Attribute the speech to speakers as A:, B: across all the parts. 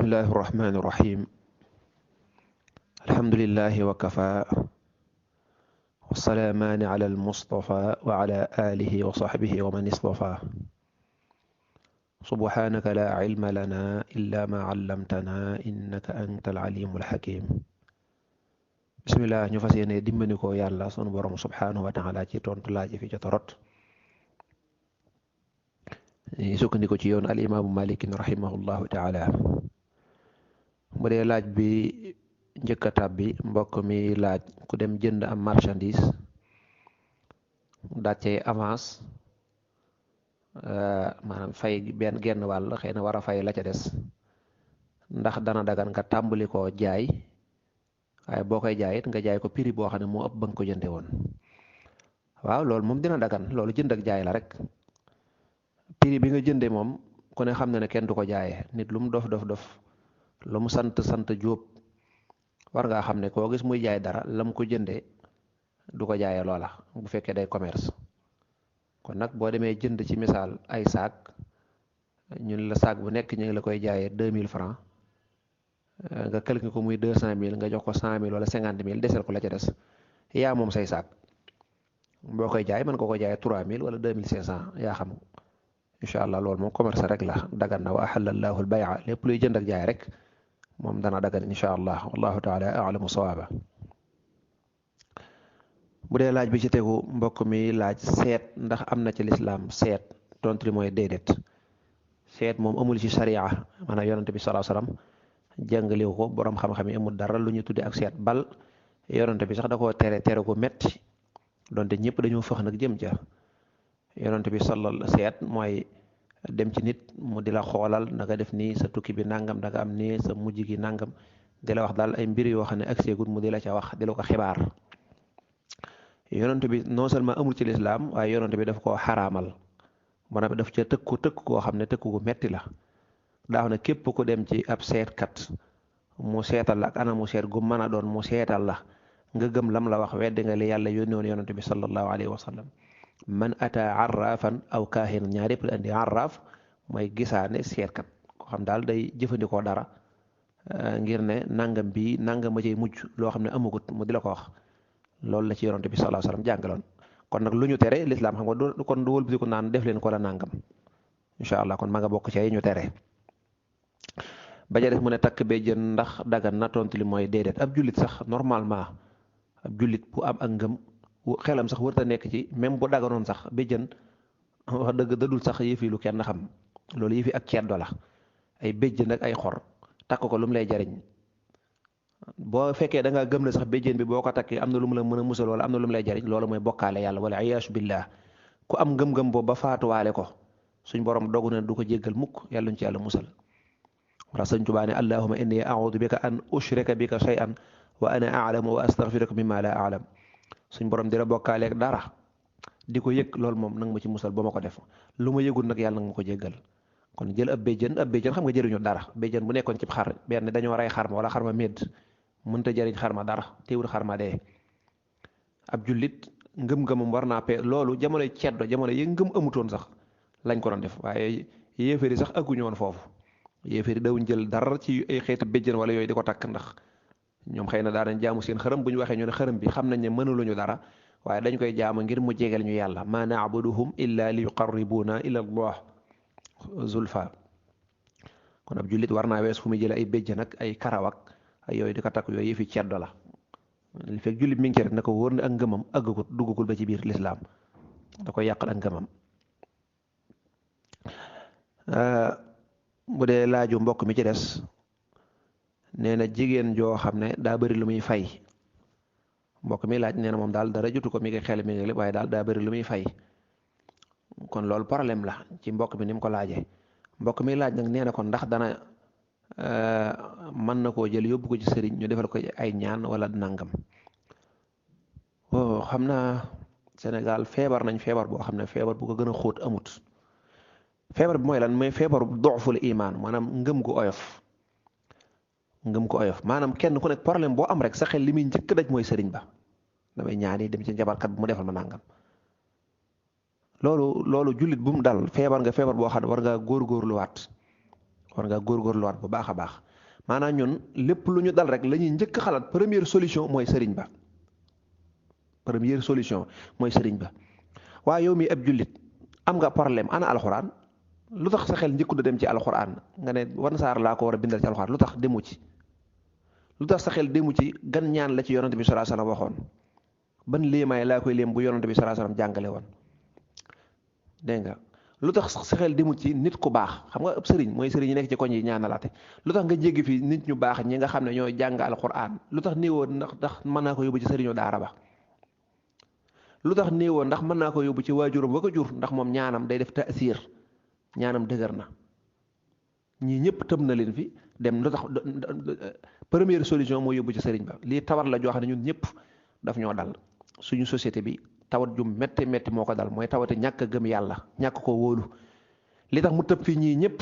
A: bismillahi irrahmani irrahim alhamdulilahi wa kafa wasalaamaani ala almustafa wa ala alihi wa saxbihi wa man istafa subhanaka la cilma lana illa ma callamtana innaka anta alcalimu alxakim bismillah ñu fas yéene dimbali ko yàlla sunu borom subhanahu wa taala ci tontu laaj fi jot a rot sukkandiku ci yoon al imaamu malikin rahimahullahu taala bu dee laaj bi njëkk a tàbbi mbokk mi laaj ku dem jënd am marchandise daat cay avance maanaam fay benn genn wàll xëy na war a fay la ca des ndax dana dagan nga tàmbali koo jaay waaye boo koy jaay it nga jaay ko prix boo xam ne moo ëpp ba nga ko jënde woon waaw loolu moom dina dagan loolu jënd ak jaay la rek prix bi nga jënde moom ku ne xam na ne kenn du ko jaayee nit lu mu dof lu mu sant jóob war ngaa xam ne koo gis muy jaay dara lam ko jëndee du ko jaayee loola bu fekkee day commerce kon nag boo demee jënd ci misaal ay saak ñun la saak bu nekk ñu ngi la koy jaayee 2000 francs nga calculer ko muy 200000 nga jox ko 100000 wala 50000 desel ko la ca des yaa moom say saak boo koy jaay mën nga ko jaayee 3000 wala 2500 yaa xam incha allah loolu moom commerce rek la dagan na wa ahalla allahu al-bay'a lépp luy jënd ak jaay rek moom dana dagan incha allah wallahu taala a'lamu sawaaba bu dee laaj bi ci tegu mbokk mi laaj seet ndax am na ci lislaam seet tontu li mooy déedéet seet moom amul ci sharia maanaam yonante bi sallallahu alayhi wasallam jàngaliw ko borom xam-xam yi amul dara lu ñu tudde ak seet bal yonante bi sax da koo tere gu metti donte ñëpp dañoo fëx nag jëm ca yonante bi seet mooy dem ci nit mu di la xoolal da nga def nii sa tukki bi nangam da nga am nii sa mujj gi nangam di la wax daal ay mbir yoo xam ne ak seegut mu di la ca wax di la ko xibaar yonent bi non seulement amul ci lislaam waaye yonent bi daf koo xaraamal ba noppi daf ca tëkk koo xam ne tëkku gu metti la daaw na képp ku dem ci ab seetkat mu seetal la ak ana mu seet gu mën a doon mu seetal la nga gëm lam la wax weddi nga li yàlla yónni woon yonent bi sallallahu alayhi wa sallam man ata arrafan aw kaahinan ñaar yëpp la indi arraf mooy gisaane seetkat ko xam daal day jëfandikoo dara ngir ne nangam bi nangam ma cay mujj loo xam ne amagut mu di la ko wax loolu la ci yonante bi sallallahu alayhi wasallam jàngaloon kon nag lu ñu tere lislaam xam nga kon du wëlbati ko naan def leen ko la nangam incha allah kon ma nga bokk ci ay ñu tere ba ja def mu ne takk bee jën ndax dagan na tontu li mooy déedéet ab jullit sax normalement ab jullit bu am ak ngëm xelam sax wërta nekk ci même bu daganoon sax ba jën wax dëgg dadul sax yëfi lu kenn xam loolu yëfi ak ceddo la ay béjjën ak ay xor takk ko lu mu lay jariñ boo fekkee da nga gëm ne sax béjjén bi boo ko takkee am na lu mu la mën a musal wala am na lu mu lay jariñ loolu mooy bokkaale yàlla wala iyaasu billah ku am ngëm-ngëm boobu ba faatuwaale ko suñ borom dogu ne du ko jéggal mukk yàlla ñu ci yàlla musal wala sëñ Tuubaa ne allahumma inni a'udhu bika an ushrika bika shay'an wa ana a'lamu wa astaghfiruka mimma la a'lam suñ borom di la bokkaaleeg dara di ko yëg loolu moom nag ma ci musal ba ma ko def lu ma yëgul nag yàlla nag ma ko jéggal kon jël ab béjjën xam nga jëriñu dara béjjën bu nekkoon ci xar benn dañoo rey xar ma wala xar ma médd mënta jëriñ xar ma dara teewul xar ma dee ab jullit ngëm-ngëmam war naa pe loolu jamonoy ceddo jamono yi ngëm amutoon sax lañ ko doon def waaye yéeféeri sax agguñu woon foofu yéeféeri dawuñ jël dara ci ay xeeti béjjën wala yooyu di ko takk ndax ñoom xëy na daanañ jaamu seen xërëm bu ñu waxee ñu ne xërëm bi xam nañ ne mënuluñu dara waaye dañ koy jaamu ngir mu jegeel ñu yàlla ma na'buduhum illa li yuqarribuna ila allah zulfa kon ab jullit war naa wees fu muy jële ay béjjën ak ay karawak ay yooyu di ko takk yooyu yëfi ceddo la li fekk jullit mi ngi ci rek na ko wóor ne ak ngëmam àggagul duggagul ba ci biir lislaam da koy yàqal ak ngëmam bu dee laaju mbokk mi ci des nee na jigéen joo xam ne daa bëri lu muy fay mbokk mi laaj nee na moom daal dara jotu ko mi ngi xel mi ngi lépp waaye daal daa bëri lu muy fay kon loolu problème la ci mbokk mi ni mu ko laajee mbokk mi laaj nag nee na kon ndax dana mën na koo jël yóbbu ko ci sëriñ ñu defal ko ay ñaan wala nangam xam naa Sénégal feebar nañ feebar boo xam ne feebar bu ko gën a xóot amut feebar bi mooy lan mooy feebar doful imaan maanaam ngëm gu oyof maanaam kenn ku nekk problème boo am rek sa xel li muy njëkk daj mooy sëriñ ba damay ñaani dem ci njabarkat bu mu defal ma nangam loolu jullit bu mu dal feebar nga feebar boo xam ne war ngaa góorgóorluwaat bu baax a baax maanaam ñun lépp lu ñu dal rek la ñuy njëkk xalaat première solution mooy sëriñ ba. première solution mooy sëriñ ba. waaye yow mi ab jullit am nga problème ana alxuraan lu tax sa xel njëkku da dem ci alxuraan nga ne wan saar laa ko war a bindal ci alxuraan lu tax demu ci. lu tax sa xel demu ci gan ñaan la ci yonante bi sallallahu alayhi wasallam waxoon ban léemaay laa koy léem bu yonante bi sallallahu alayhi wasallam jàngale woon dégg nga. lu tax sa xel demul ci nit ku baax xam nga ëpp sëriñ mooy sëriñ yi nekk ci koñ yi ñaanalaate lu tax nga jéggi fi nit ñu baax ñi nga xam ne ñooy jàng alxuraan lu tax néewoo ndax mën naa ko yóbbu ci sëriñu daara ba. lu tax néewoo ndax mën naa ko yóbbu ci waajuram ba ko jur ndax moom ñaanam day def taasiir ñaanam dëgër na ñii ñëpp tëb na leen fi dem lu tax première solution mooy yóbbu ci sëriñ ba. lii tawat la joo xam ne ñun ñëpp daf ñoo dal suñu société bi tawat ju métti métti moo ko dal mooy tawate ñàkk a gëm yàlla ñàkk ko wóolu li tax mu tëb fii ñii ñëpp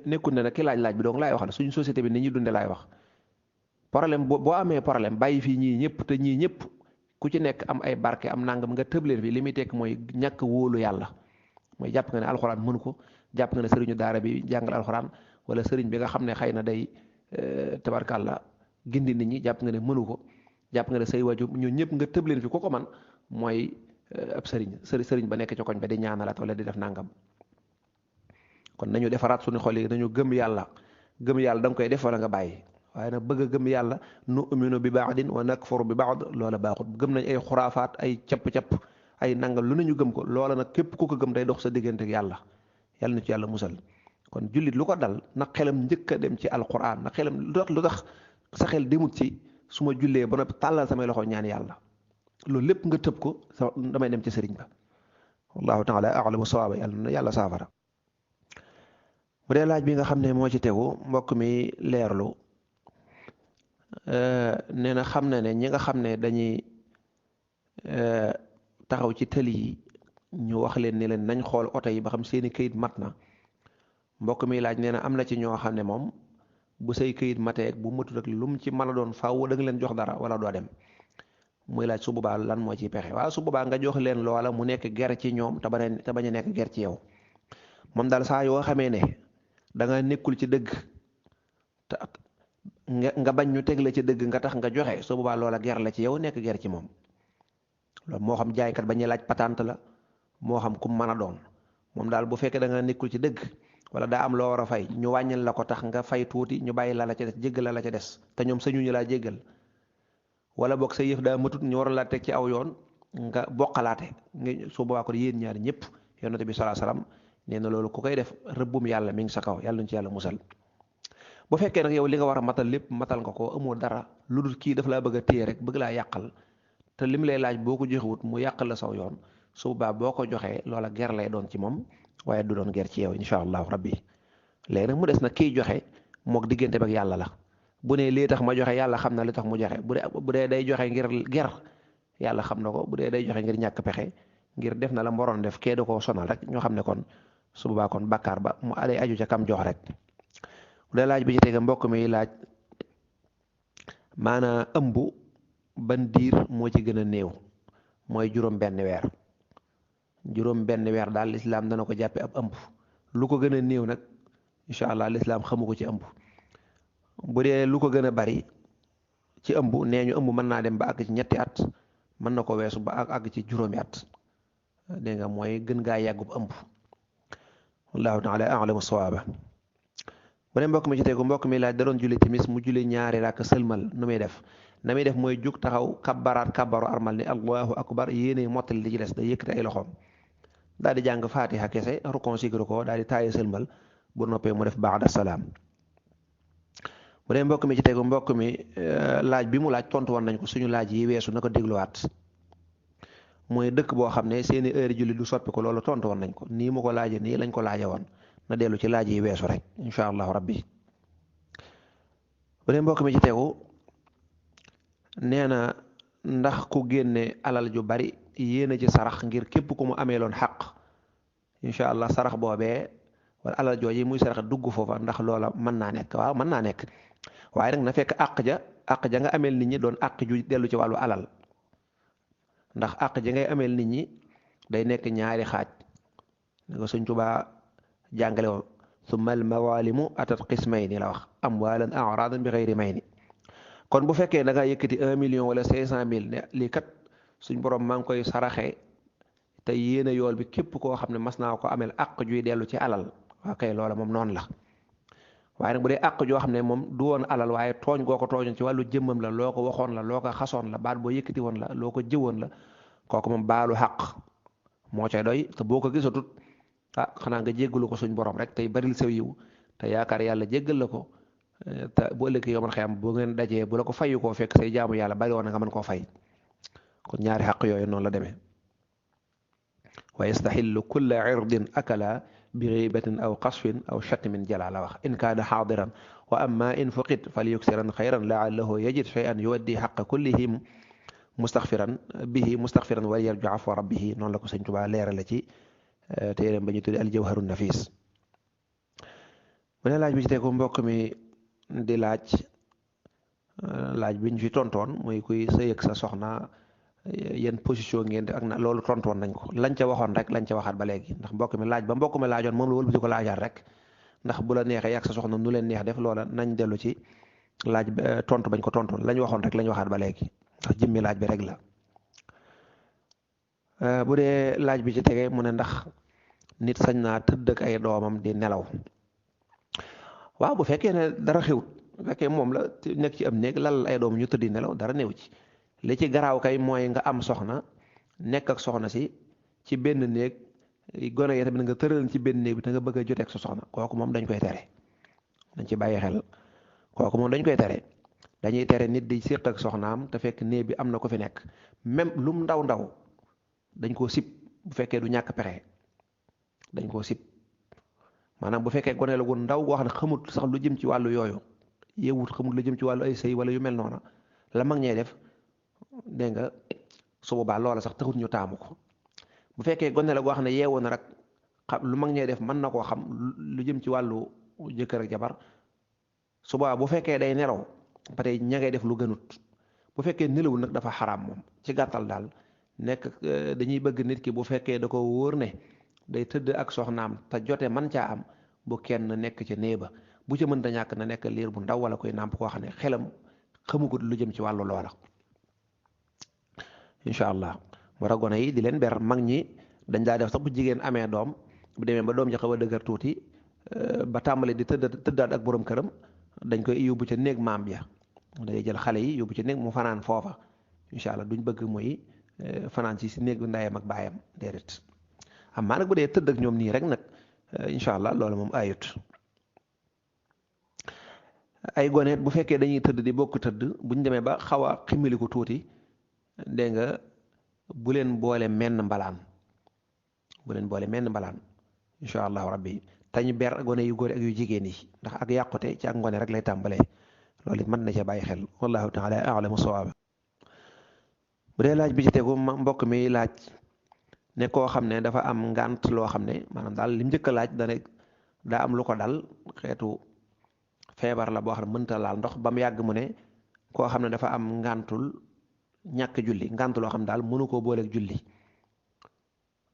A: nekkul ne nag ki laaj bi donc laay wax la suñu société bi ni ñuy dunde laay wax problème boo amee problème bàyyi fii ñii ñëpp te ñii ñëpp ku ci nekk am ay barke am nangam nga tëb leen fii li muy tekk mooy ñàkk wóolu yàlla mooy jàpp nga ne alxuraan mënu ko jàpp nga ne sëriñu daara bi jàngal alxuraan wala sëriñ bi nga xam ne xëy na day tabarkàlla gindi nit ñi jàpp nga ne mënu ko jàpp nga ne say waju ñoo ñëpp nga tëb leen fi ku ko man mooy ab sëriñ ba nekk ci koñ ba di ñaanalaat wala di def nangam. kon nañu defaraat suñu xol yi nañu gëm yàlla da nga koy def wala nga bàyyi waaye nag bëgg a gëm yàlla nu'minu bi ba'din wa nakfuru bi ba'd loola baaxut gëm nañ ay xuraafaat ay capp-capp ay nangam lu nañu gëm ko loola nag képp ku ko gëm day dox sa diggante ak yàlla na ci yàlla musal. kon jullit lu ko dal na xelam njëkk a dem ci alquran na xelam lu tax sa xel demut ci su ma jullee ba noppi tàllal samay loxo ñaan yàlla loolu lépp nga tëb ko damay dem ci sëriñ ba. wallahu taala a'lamu sawaaba yàlla saafara. bu dee laaj bi nga xam ne moo ci tegu mbokk mi leerlu nee na xam na ne ñi nga xam ne dañuy taxaw ci tëli yi ñu wax leen ni leen nañ xool oto yi ba xam seeni këyit mat na mbokk mi laaj nee na am na ci ñoo xam ne moom bu say këyit matee bu matut ak lu mu ci mën a doon faaw da nga leen jox dara wala doo dem muy laaj su boobaa lan moo ciy pexe waaw su boobaa nga jox leen loola mu nekk ger ci ñoom te bañ a nekk ger ci yow moom daal saa yoo xamee ne da nga nekkul ci dëgg te nga bañ ñu teg la ci dëgg nga tax nga joxe su boobaa loola ger la ci yow nekk ger ci moom loolu moo xam jaaykat ba ñuy laaj patente la moo xam ku mën a doon moom daal bu fekkee da nga nekkul ci dëgg wala daa am loo war a fay ñu wàññil la ko tax nga fay tuuti ñu bàyyi la ca des jéggal la ca des te ñoom sañu ñu laa jéggal wala boog sa yëf daa matut ñu war laa teg ci aw yoon nga boqalaate nga su boobaa ko yéen ñaari ñëpp yonent bi sallallahu alayhi wasallam nee na loolu ku koy def rëbbum yàlla mi ngi sa kaw yàlla nañu ci yàlla musal. bu fekkee nag yow li nga war a matal lépp matal nga ko amoo dara lu dul kii daf laa bëgg a téye rek bëgg laa yàqal te lim lay laaj boo ko joxewut mu yàqal la saw yoon su boobaa boo ko joxee loola ger lay doon ci moom waaye du doon ger ci yow incha allahu rabbi. léegi nag mu des nag kiy joxe mook diggante ak yàlla la bu ne lii tax ma joxe yàlla xam na li tax mu joxe bu dee day joxe ngir ger yàlla xam na ko bu dee day joxe ngir ñàkk pexe ngir def na la mboroon def kee da koo sonal rek ñoo xam ne kon su boobaa kon bakkaar ba mu day aju ca kam jox rek. bu dee laaj bi ci tege mbokk mi laaj maanaa ëmb ban diir moo ci gën a néew mooy juróom benn weer daal lislaam dana ko jàppe ab ëmb lu ko gën a néew nag incha allah lislaam xamu ko ci ëmb. bu dee lu ko gën a bari ci ëmb nee ñu ëmb mën naa dem ba àgg ci ñetti at mën na ko weesu ba àgg ci juróomi at dégg nga mooy gën gaa yàggub ëmb. wallahu taala a'lamu sawaaba. bu dee mbokk mi ci tegu mbokk mi laaj da doon julli timis mu julli ñaari rakk sëlmal nu muy def na muy def mooy jug taxaw kabbaraat kabbaru armal ni allahu akbar yéene mottali li ci des day yëkkati ay loxoom daal di jàng fatiha kese rukon sigru ko daal di taaye sëlmal bu noppee mu def ba'da salaam. bu dee mbokk mi ci tegu mbokk mi laaj bi mu laaj tontu woon nañ ko suñu laaj yi weesu na ko dégluwaat mooy dëkk boo xam ne seeni heure julli du soppi ko loolu tontu woon nañ ko nii mu ko laaje nii lañ ko laaje woon na dellu ci laaj yi weesu rek incha allahu rabbi. bu dee mbokk mi ci tegu nee na ndax ku génne alal ju bari yéena ci sarax ngir képp ku mu amee loon xaq incha allah sarax boobee wala alal jooji muy sarax dugg foofa ndax loola mën naa nekk waaw mën naa nekk waaye nag na fekk àq ja nga ameel nit ñi doon àq ju dellu ci wàllu alal ndax àq ja ngay ameel nit ñi day nekk ñaari xaaj ne ko Sëñ Tuubaa jàngale woon thumma al mawalimu atat qismayni la wax amwalan aradan bi xayri mayni kon bu fekkee da ngaa yëkkati 1 million wala 500 000 ne lii kat suñ borom maa ngi koy saraxee te yéene yool bi képp koo xam ne mas naa ko amel àq juy dellu ci alal waa kay loola moom noonu la waaye nag bu dee àq joo xam ne moom du woon alal waaye tooñ goo ko tooñoon ci wàllu jëmmam la loo ko waxoon la loo ko xasoon la baat boo yëkkati woon la loo ko jëwoon la kooku moom baalu xaq moo cay doy te boo ko gisatut xanaa nga jéggalu ko suñ borom rek tey baril sa yiw te yaakaar yàlla jéggal la ko te bu ëllëgee yomal xiyam bu ngeen dajee bu la ko fayu koo fekk say jaamu yàlla bari woon na nga mën koo fay kon ñaari xaq yooyu noonu la demee wa yastaxillu kulla irdin akala bi ghibatin aw qasfin aw shatmin jala la wax in kaana xaadiran wa amma in fuqit fal yuksiran xayran laallahu yajid shay'an yuwaddi xaqa kullihim mustaxfiran bihi mustaxfiran wa yarju afwa rabbihi noonu la ko sëñ Tuubaa leerale ci téeréem ba ñu tuddi al jawharu nafis mu ne laaj bi ci tegu mbokk mi di laaj biñ fi tontoon muy kuy sëy ak sa soxna yan position ngeen di ak na loolu tontoon nañ ko lañ ca waxoon rek lañ ca waxaat ba léegi ndax mbokk mi laajoon moom la wëlbati ko laajaat rek ndax bu la neexee yàgg sa soxna nu leen neex def loola nañ dellu ci laaj tontu bañ ko tontoon lañ waxoon rek lañ waxaat ba léegi ndax jëmmi laaj bi rek la bu dee laaj bi ci tege mu ne ndax nit sañ naa tëdd ak ay doomam di nelaw waaw bu fekkee ne dara xewut bu fekkee moom la nekk ci am néeg lal ay doom ñu tëddi nelaw dara néew ci li ci garaaw kay mooy nga am soxna nekk ak soxna si ci benn néeg gone yi tamit nga tëral ci benn néeg bi te nga bëgg a joteeg sa soxna kooku moom dañ koy tere dañ ci bàyyi xel kooku moom dañ koy tere dañuy tere nit di séq ak soxnaam te fekk néeg bi am na ko fi nekk même lum ndaw ndaw dañ koo sib bu fekkee du ñàkk pexe dañ koo sib maanaam bu fekkee gone la gu ndaw goo xam ne xamut sax lu jëm ci wàllu yooyu yeewut xamut lu jëm ci wàllu ay sëy wala yu mel noona la mag ñee def dégg nga su boobaa loola sax taxut ñu taamu ko bu fekkee gone la goo xam ne yeewu na rek xam lu mag ñee def mën na koo xam lu jëm ci wàllu jëkkër ak jabar su boobaa bu fekkee day nelaw ba tey ña ngay def lu gënut bu fekkee nelawul nag dafa xaraam moom ci gàttal daal nekk dañuy bëgg nit ki bu fekkee da ko wóor ne day tëdd ak soxnaam te jote man caa am bu kenn nekk ca néeg ba bu ca mënta ñàkk na nekk liir bu ndaw wala koy nàmp koo xam ne xelam xamugut lu jëm ci wàllu loola incha allah moo tax gone yi di leen ber mag ñi dañ daa def sax bu jigéen amee doom bu demee ba doom ji xaw a dëgër tuuti ba tàmbali di tëddaat ak borom këram dañ koy yóbbu ca néeg maam ya day jël xale yi yóbbu ca néeg mu fanaan foofa incha allah duñ bëgg muy fanaan si néeg bi ndayam ak baayam déedéet amaa nag bu dee tëdd ak ñoom nii rek nag incha allah loolu moom ayut ay goneet bu fekkee dañuy tëdd di bokk tëdd buñ demee ba xaw a ximiliku tuuti dégg nga bu leen boole menn mbalaan incha allahu rabbi tañu ber gone yu góor ak yu jigéen yi ndax ak yàqute ci ak ngone rek lay tàmbalee loolu it mën na cee bàyyi xel wallahu taala alamu sawaaba bu dee laaj bi ci tegu mbokk mi laaj ne koo xam ne dafa am ngànt loo xam ne maanaam daal lim njëkk a laaj daa am lu ko dal xeetu feebar la boo xam ne mënta laal ndox ba mu yàgg mu ne koo xam ne dafa am ngàntul ñàkk julli ngànt loo xam ne daal mënu koo booleeg julli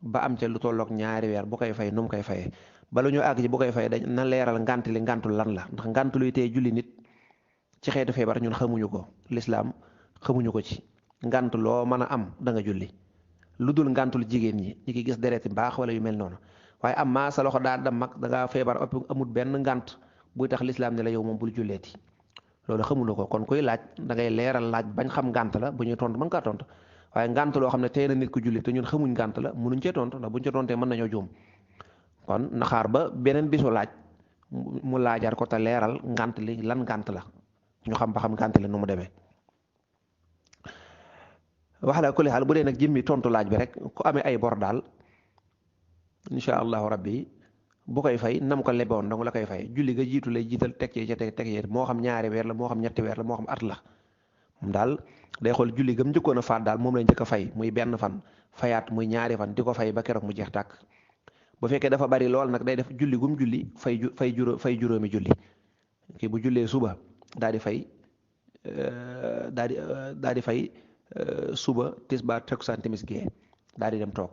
A: ba am ca lu tolloog 2 weer bu koy fay nu mu koy fayee bala ñu àgg ci bu koy fay dañ na leeral ngànt li ngàntul lan la ndax ngànt luy tee julli nit ci xeetu feebar ñun xamuñu ko lislaam xamuñu ko ci ngànt loo mën a am da nga julli lu dul ngàntul jigéen ñi ñi ki gis dereti baax wala yu mel noonu waaye am maa sa loxo daa dam mag da ngaa feebar ëpp amul benn ngànt buy tax lislaam ne la yow moom bul julleeti loolu xamuloo ko kon kuy laaj da ngay leeral laaj bañ xam ngànt la bu ñuy tontu mën kaa tontu waaye ngànt loo xam ne tey na nit ku julli te ñun xamuñ ngànt la mënuñ cee tontu ndax buñ ca tontee mën nañoo juum kon naxaar ba beneen bisu laaj mu laajaat ko te leeral ngànt li lan ngànt la ñu xam ba xam ngànt li nu mu demee wax la kulli xaal bu dee nag jëmmi tontu laaj bi rek ku amee ay bor daal incha allahu rabbi bu koy fay nam ko leboon dong la koy fay julli ga jiitu lay jiital teg ci ca teg ci moo xam 2 weer la moo xam 3 weer la moo xam at la moom daal day xool julli gam njëkkoon a faat daal moom lay njëkk a fay muy benn fan fayaat muy 2 fan di ko fay ba keroog mu jeex tàkk bu fekkee dafa bari lool nag day def julli gum julli fay juróomi julli kii bu jullee suba daal di fay daal di fay suba tisbaar takkusaan timis gee daal di dem toog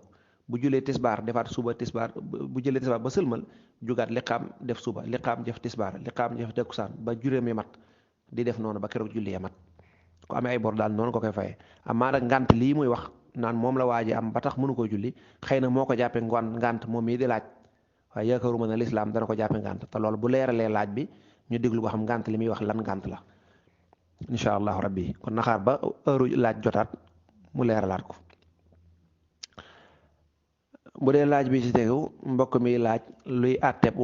A: bu julee tisbaar defaat suba tisbaar bu jëlee tisbaar ba sëlmal jugaat liqaam def suba liqaam def tisbaar liqaam def takkusaan ba juróomi mat di def noonu ba keroog julli ya mat ku amee ay bor daal noonu ko koy fayee amaa nag ngant lii muy wax naan moom la waaji am ba tax mënu koo julli xëy na moo ko jàppee ngant moom mii di laaj waaye yaakaaruma ne lislaam dana ko jàppee ngant te loolu bu leeralee laaj bi ñu déglu ba xam ngant li muy wax lan ngant la incha allahu rabbi kon naxaar ba heure laaj jotaat mu leeralaat ko. bu dee laaj bi ci tegu mbokk mi laaj luy àtteeb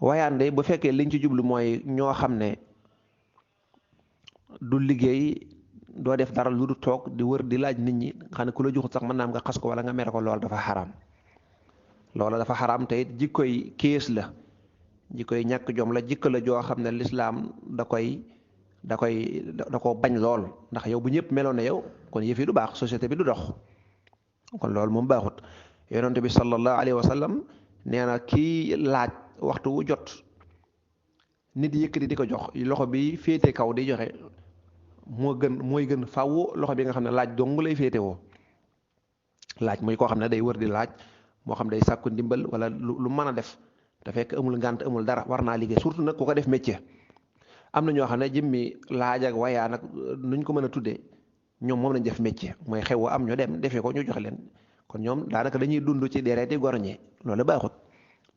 A: wayaan de bu fekkee liñ ci jublu mooy ñoo xam ne du liggéey doo def dara lu du toog di wër di laaj nit ñi xam ne ku la joxut sax mën naa am nga xas ko wala nga mere ko loolu dafa xaraam loola dafa xaraam te it jikkoy kees la jikkoy ñàkk jom la jikko la joo xam ne lislaam da ko bañ lool ndax yow bu ñëpp meloon ne yow kon yëf yi du baax société bi du dox kon loolu moom baaxut yonent bi sallallahu alayhi wa sallam nee na kii laaj waxtu wu jot nit yëkkati di ko jox loxo bi féete kaw di joxe mooy gën faaw loxo bi nga xam ne laaj dong lay féete woo laaj muy koo xam ne day wër di laaj moo xam day sàkku ndimbal wala lu mën a def te fekk amul ngànt amul dara war naa liggéey surtout nag ku ko def métier am na ñoo xam ne jëmmi laaj ak wayaan ak nuñ ko mën a tuddee ñoom moom lañ def métier mooy xew wa am ñu dem defee ko ñu joxe leen kon ñoom daanaka dañuy dund ci dereeti goroñe loolu baaxut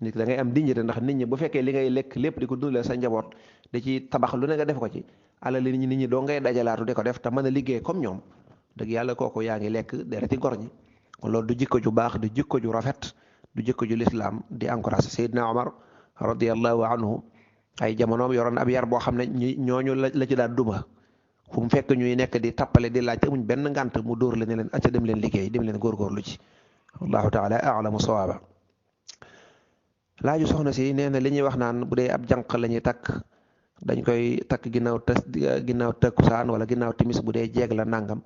A: nit da ngay am dignité ndax nit ñi bu fekkee li ngay lekk lépp di ko dundalee sa njaboot da ci tabax lu ne nga def ko ci alal li nit ñi doo ngay dajalaatu di ko def te mën a liggéey comme ñoom dëgg yàlla kooku yaa ngi lekk dereeti goroñe kon loolu du jikko ju baax du jikko ju rafet du jikko ju lislaam di encouragé Seydina Omar radiyallahu anhu ay jamonoom yoroon ab yar boo xam ne ñooñu la ci daan duma fu mu fekk ñuy nekk di tappale di laaj amuñ benn ngànt mu dóor la ne leen acca dem leen liggéey dem leen góorgóorlu ci wallahu taala alamu sawaaba laaju soxna si nee na li ñuy wax naan bu dee ab jànq la ñuy takk dañ koy takk ginnaaw takkusaan wala ginnaaw timis bu dee jeeg la nangam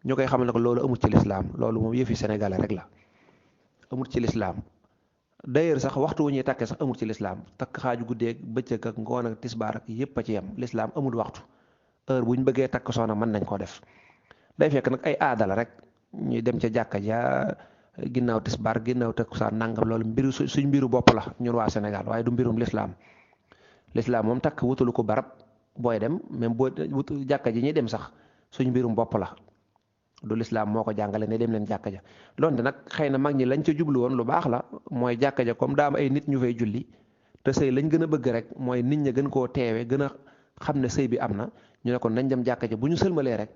A: ñu koy xamal ne ko loolu amul ci lislaam loolu moom yëfi sénégalais rek la amul ci lislaam d'ailleurs sax waxtu wu ñuy takkee sax amul ci lislaam takk xaaju guddeeg bëccëg ak ngoon ak tisbaar ak yépp a ci yem lislaam amul waxtu heure bu ñu bëggee takk soxna mën nañ koo def day fekk nag ay aada la rek ñuy dem ca jàkka ja ginnaaw tisbaar ginnaaw takkusaan nangam loolu mbiru suñ mbiru bopp la ñun waa Sénégal waaye du mbirum lislaam moom takk wutalu ko barab booy dem même boo jàkka ji ñuy dem sax suñ mbirum bopp la du lislaam moo ko jàngale ne dem leen jàkka ja loonte nag xëy na mag ñi lañ ca jublu woon lu baax la mooy jàkka ja comme daa am ay nit ñu fay julli te sëy lañ gën a bëgg rek mooy nit ña gën koo teewe gën a xam ne sëy bi am na ñu ne kon nañ dem jàkka ja bu ñu sëlmalee rek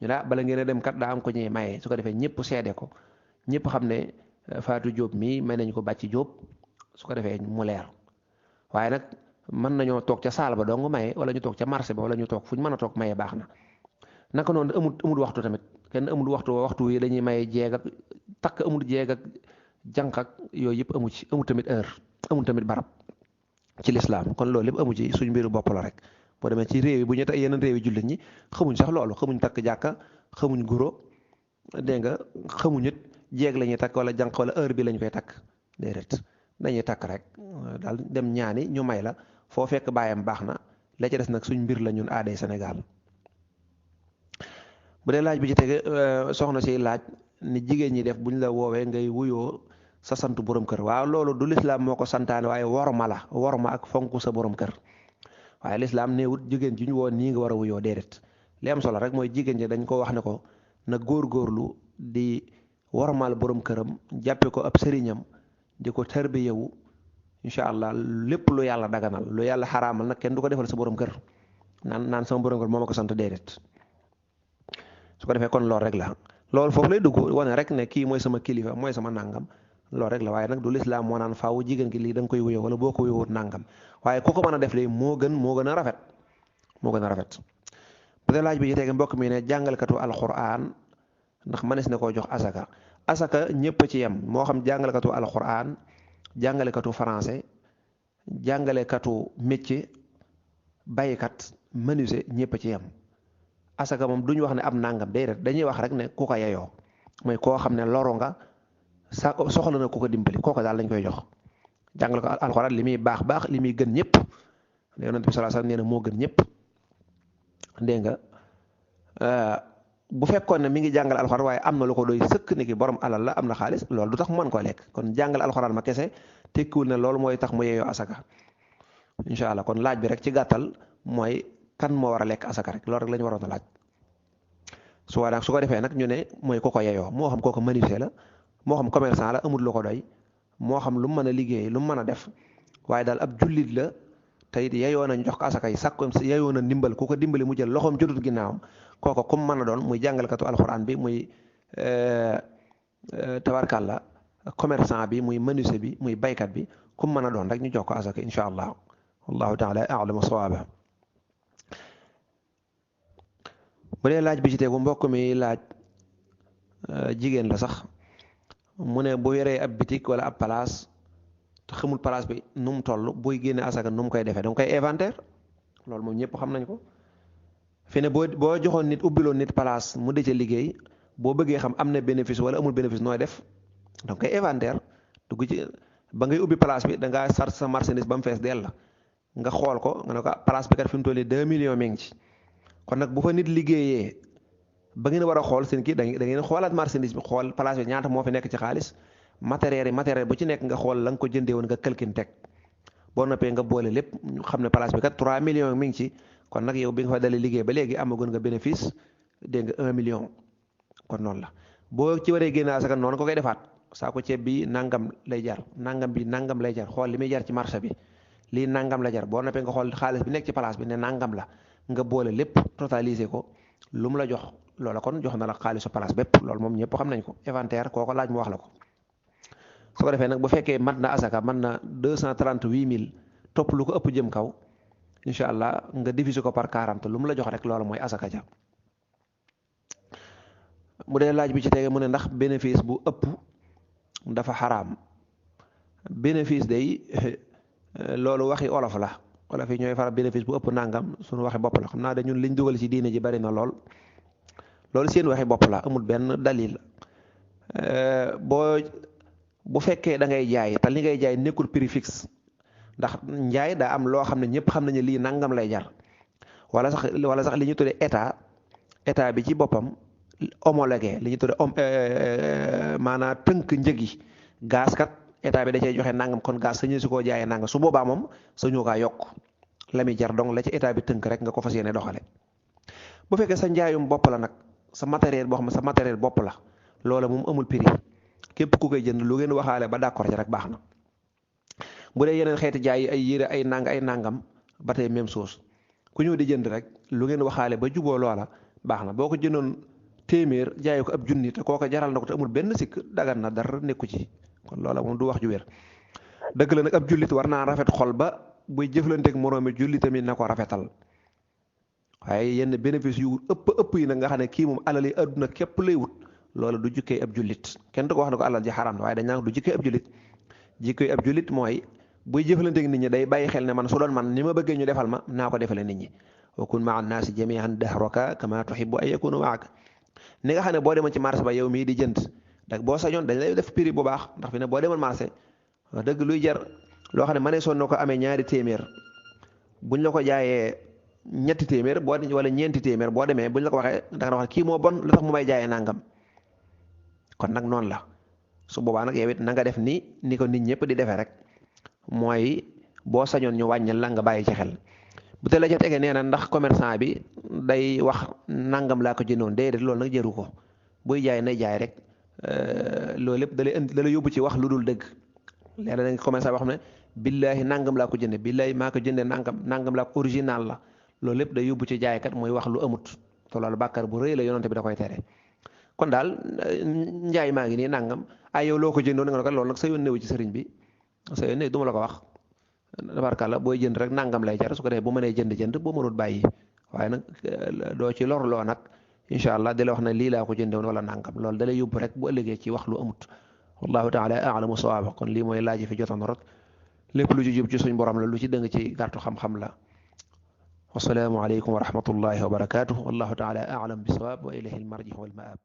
A: ñu daa bala ngeen a dem kat daa am ko ñuy maye su ko defee ñëpp seede ko ñëpp xam ne Fatou Diop mii may nañ ko bàcci Diop su ko defee mu leer waaye nag mën nañoo toog ca saal ba dong maye wala ñu toog ca marché ba wala ñu toog fu ñu mën a toog maye baax na naka noonu amul waxtu tamit kenn amul waxtu yi dañuy maye jeeg ak takk amul jeeg ak jànq ak yooyu yëpp amul tamit heure amul tamit barab ci lislaam kon loolu lépp amu ci suñ mbiru bopp la rek boo demee ci réew yi bu ñu ta yeneen réew yi jullit ñi xamuñ sax loolu xamuñ takk jàkka xamuñ guro dégg nga xamuñ it jeeg la ñuy takk wala jànq wala heure bi lañ koy takk déedéet dañuy takk rek daal dem ñaani ñu may la foo fekk bàyyam baax na la ci des nag suñ mbir la ñun aaday Sénégal bu dee laaj bi ci tege soxna si laaj ni jigéen ñi def buñ la woowee ngay wuyoo sa sant borom kër waaw loolu du lislaam moo ko santaane waaye worma la worma ak fonk sa borom kër waaye lislaam néewut jigéen ji ñu woo nii nga war a wuyoo déedéet li am solo rek mooy jigéen ji dañ ko wax ne ko na góorgóorlu di wormaal borom këram jàppe ko ab sëriñam di ko tarbiyewu incha allah lépp lu yàlla daganal lu yàlla xaraamal nag kenn du ko defal sa borom kër naan sama borom kër moo ma ko sant déedéet su ko defee kon loolu rek la loolu foofu lay dugg wane rek ne kii mooy sama kilifa mooy sama nangam loolu rek la waaye nag du lislaam moo naan faaw jigéen gi lii da nga koy wuyoo wala boo ko wuyoo nangam waaye ku ko mën a def léegi moo gën a rafet bu dee laaj bi ci tege mbokk mi ne jàngalekatu alquran ndax mënees na koo jox asaka ñëpp ci yem moo xam jàngalekatu alquran jàngalekatu français jàngalekatu métier baykat menuisier ñëpp ci yem asaka moom duñu wax ne am nangam déedéet dañuy wax rek ne ku ko yeyoo mooy koo xam ne loro nga soxla na ku ko dimbali kooku daal lañ koy jox jàngale ko alxuraan li muy baax li muy gën ñëpp yonent bi sallallahu alayhi wasallam nee na moo gën ñëpp dégg nga bu fekkoon ne mi ngi jàngal alxuraan waaye am na lu ko doy sëkk ni ki borom alal la am na xaalis loolu du tax mu mën koo lekk kon jàngal alxuraan ma kese tekkiwul ne loolu mooy tax mu yeeyoo asaka incha allah kon laaj bi rek ci gàttal mooy kan moo war a lekk asaka rek loolu rek la ñu waroon a laaj su ko defee nag ñu ne mooy ku ko yeeyoo moo xam kooku menuisier la moo xam commerçant la amul lu ko doy moo xam lu mu mën a liggéey lu mu mën a def waaye daal ab jullit la te it yeyoo nañ jox ko asaka yi sàkko yeyoo na ndimbal ku ko dimbali mu jël loxoom jotut ginnaawam kooko kum mën a doon muy jàngalkatu alxuraan bi muy tabarkàlla commerçant bi muy menuisier bi muy baykat bi kum mën a doon rek ñu jox ko asaka incha allah wallahu taala a'lamu sawaaba bu dee laaj bi ci tegu mbokk mi laaj jigéen la sax mu ne bu yoree ab bitik wala ab place te xamul place bi nu mu toll buy génne asaka nu mu koy defee danga koy inventaire loolu moom ñëpp xam nañ ko fi ne boo joxoon nit ubbiloon nit place mu dëcc liggéey boo bëggee xam am na bénéfice wala amul bénéfice nooy def danga koy inventaire dugg ci ba ngay ubbi place bi da ngaa sar sa marchandise ba mu fees dell la nga xool ko nga ne ko place bi kat fi mu toll nii 2 millions mi ngi ci kon nag bu fa nit liggéeyee ba ngeen war a xool seen kii da ngeen xoolaat marchandise bi xool place bi ñaata moo fi nekk ci xaalis matériel bu ci nekk nga xool la nga ko jëndee woon nga këlkin teg boo noppee nga boole lépp ñu xam ne place bi kat 3 millions mi ngi ci kon nag yow bi nga fa dalee liggéey ba léegi amagoon nga bénéfice dégg nga 1 million kon noonu la boo ci waree génne asaka noonu ko koy defaat saako ceeb bi nangam lay jar nangam bi nangam lay jar xool li muy jar ci marché bi lii nangam la jar boo noppee nga xool xaalis bi nekk ci place bi ne nangam la nga boole lépp totaliser ko lu mu la jox loola kon jox na la xaalisu place bépp loolu moom ñëpp xam nañ ko inventaire kooko laaj mu wax la ko su ko defee nag bu fekkee mat na asaka mat na 238 000 topp lu ko ëpp jëm kaw incha allah nga diviser ko par 40 lu mu la jox rek loolu mooy asaka ja mu dee laaj bi ci tege mu ne ndax bénéfice bu ëpp dafa xaraam bénéfice day loolu waxi olof la olof yi ñooy faral bénéfice bu ëpp nangam suñu waxi bopp la xam naa dañun liñ dugal ci diine ji bari na lool loolu seen waxi bopp la amul benn dalil bu fekkee da ngay jaay te li ngay jaay nekkul prix fixe ndax njaay daa am loo xam ne ñëpp xam nañu lii nangam lay jar wala sax li ñu tuddee état bi ci boppam homologué li ñu tuddee maanaam tënk njëg yi gaz kat état bi da cay joxe nangam kon gaz sañu si koo jaayee nangam su boobaa moom sañu kaa yokk la muy jar donc la ci état bi tënk rek nga ko fas yéene doxale bu fekkee sa njaayum bopp la nag sa matériel boo xam ne sa matériel bopp la loola moom amul prix képp ku koy jënd lu ngeen waxaale ba d'accord ci rek baax na bu dee yeneen xeeti jaay ay yére ay nangam ba tey même chose ku ñëw di jënd rek lu ngeen waxaale ba juboo loola baax na boo ko jëndoon téeméer jaay ko ab junni te kooka jaral na ko te amul benn sikk dagan na dara nekku ci kon loola moom du wax ju wér dëgg la nag ab jullit war naa rafet xol ba buy jëflanteeg moroomi jullit tamit na ko rafetal waaye yenn bénéfice yu ëpp yi nag nga xam ne kii moom alal yi àdduna képp lay wut loolu du jukkee ab jullit kenn du ko wax ne ko alal ji xaraam na waaye dañ naan du jukkee ab jullit jikkee ab jullit mooy buy jëflanteeg nit ñi day bàyyi xel ne man su doon man ni ma bëggee ñu defal ma naa ko defale nit ñi wa kun maa annaasi jamian dahraka kama tuhibbu an yakunu maaka ni nga xam ne boo demoon ci marché ba yow mii di jënd dak boo sañoon dañ lay def prix bu baax ndax fi ne boo demoon marché wax dëgg luy jar loo xam ne ma ne soon na ko amee ñaari téeméer buñ la ko jaayee ñetti téeméer wala ñeenti téeméer boo demee buñ la ko waxee da nga wax kii moo bon lu tax mu may jaayee nangam kon nag noonu la su boobaa nag yow it na nga def ni ko nit ñëpp di defee rek mooy boo sañoon ñu wàññil la nga bàyyi ci xel bu te la ca tege nee na ndax commerçant bi day wax nangam laa ko jëndoon déedéet loolu nag jëru ko buy jaay nay jaay rek loolu lépp da lay yóbbu ci wax lu dul dëgg léeg-léeg da nga commerçant boo xam ne billaahi nangam laa ko jënde billaahi maa ko jënde nangam laa ko original la loolu lépp day yóbbu ci jaaykat mooy wax lu amut te loolu bàkkaar bu rëy la yonante bi da koy tere kon daal njaay maa ngi nii nangam ay yow loo ko jëndoon nga ne ko loolu nag sa yoon newu ci sëriñ bi sa yoon ne du ma la ko wax tabarkàlla booy jënd rek nangam lay jar su ko defee bu mënee jënd boo mënut bàyyi waaye nag doo ci lorloo nag incha allah di la wax ne lii laa ko jëndewoon wala nangam loolu da lay yóbbu rek bu ëllëgee ci wax lu amut wallahu taala a'lamu sawaaba kon lii mooy laaj fi jotoon rek lépp lu ci jub ci suñ borom la lu ci dëng ci gàttu xam-xam la wasalaamu aleykum wa rahmatullahi wa barakatuh wallahu taala a'lam bisawaab wa ilayhi almarji wal maab